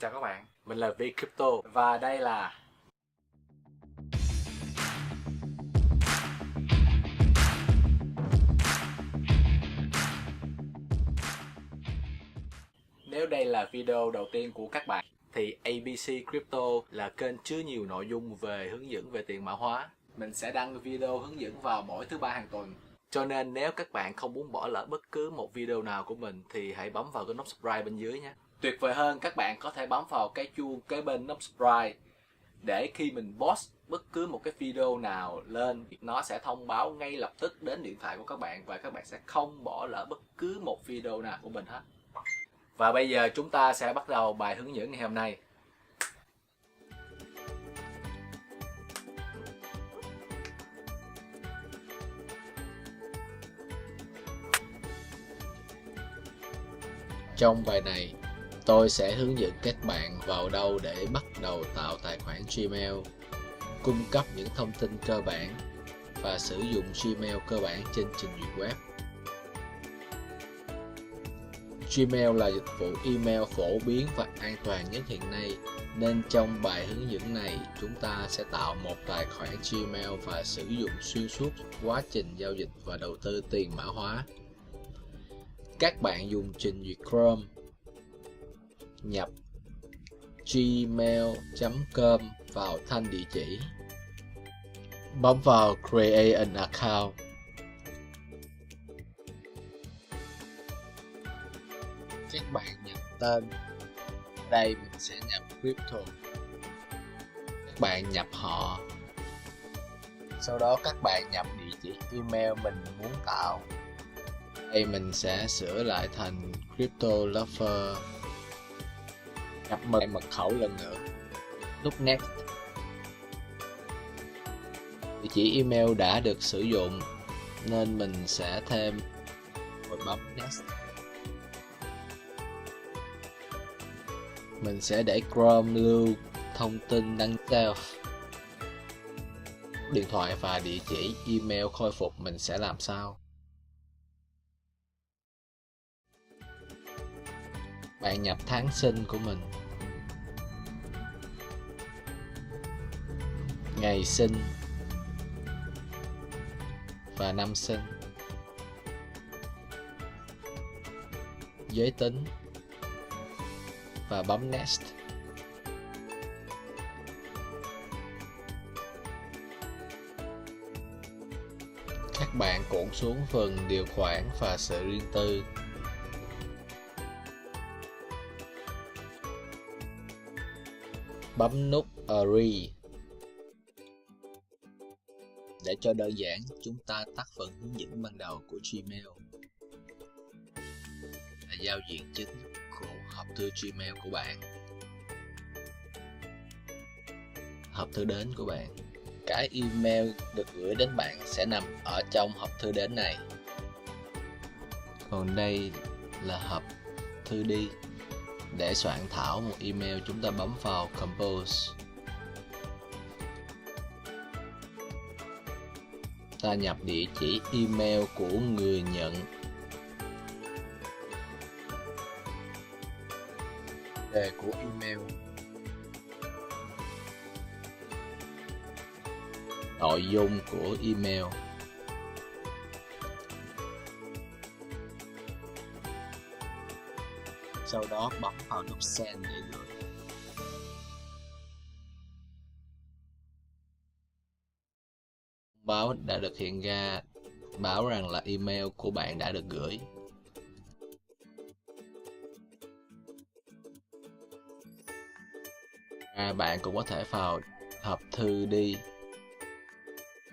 Chào các bạn, mình là Vi Crypto và đây là Nếu đây là video đầu tiên của các bạn thì ABC Crypto là kênh chứa nhiều nội dung về hướng dẫn về tiền mã hóa. Mình sẽ đăng video hướng dẫn vào mỗi thứ ba hàng tuần. Cho nên nếu các bạn không muốn bỏ lỡ bất cứ một video nào của mình thì hãy bấm vào cái nút subscribe bên dưới nhé. Tuyệt vời hơn, các bạn có thể bấm vào cái chuông kế bên nút subscribe để khi mình post bất cứ một cái video nào lên, nó sẽ thông báo ngay lập tức đến điện thoại của các bạn và các bạn sẽ không bỏ lỡ bất cứ một video nào của mình hết. Và bây giờ chúng ta sẽ bắt đầu bài hướng dẫn ngày hôm nay. Trong bài này, tôi sẽ hướng dẫn các bạn vào đâu để bắt đầu tạo tài khoản Gmail, cung cấp những thông tin cơ bản và sử dụng Gmail cơ bản trên trình duyệt web. Gmail là dịch vụ email phổ biến và an toàn nhất hiện nay, nên trong bài hướng dẫn này chúng ta sẽ tạo một tài khoản Gmail và sử dụng xuyên suốt quá trình giao dịch và đầu tư tiền mã hóa. Các bạn dùng trình duyệt Chrome, nhập gmail.com vào thanh địa chỉ, bấm vào Create an Account. Các bạn nhập tên, đây mình sẽ nhập Crypto. Các bạn nhập họ, sau đó các bạn nhập địa chỉ email mình muốn tạo. Đây mình sẽ sửa lại thành Crypto Lover. Nhập mật khẩu lần nữa, nút Next. Địa chỉ email đã được sử dụng nên mình sẽ thêm rồi bấm Next. Mình sẽ để Chrome lưu thông tin đăng self, điện thoại và địa chỉ email khôi phục mình sẽ làm sau. Bạn nhập tháng sinh của mình, ngày sinh và năm sinh, giới tính và bấm Next. Các bạn cuộn xuống phần điều khoản và sự riêng tư. Bấm nút Agree. Để cho đơn giản, chúng ta tắt phần hướng dẫn ban đầu của Gmail là giao diện chính của hộp thư Gmail của bạn, hộp thư đến của bạn. Cái email được gửi đến bạn sẽ nằm ở trong hộp thư đến này, còn đây là hộp thư đi. Để soạn thảo một email, chúng ta bấm vào Compose. Ta nhập địa chỉ email của người nhận, đề của email, nội dung của email, sau đó bấm vào nút Send để gửi. Báo đã được hiện ra báo rằng là email của bạn đã được gửi. Bạn cũng có thể vào hộp thư đi.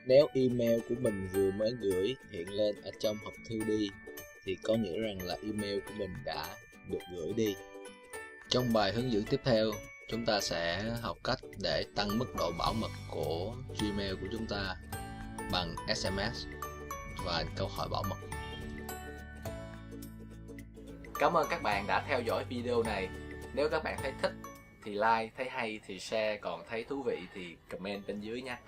Nếu email của mình vừa mới gửi hiện lên ở trong hộp thư đi thì có nghĩa rằng là email của mình đã được gửi đi. Trong bài hướng dẫn tiếp theo, chúng ta sẽ học cách để tăng mức độ bảo mật của Gmail của chúng ta bằng SMS và câu hỏi bảo mật. Cảm ơn các bạn đã theo dõi video này. Nếu các bạn thấy thích thì like, thấy hay thì share, còn thấy thú vị thì comment bên dưới nha.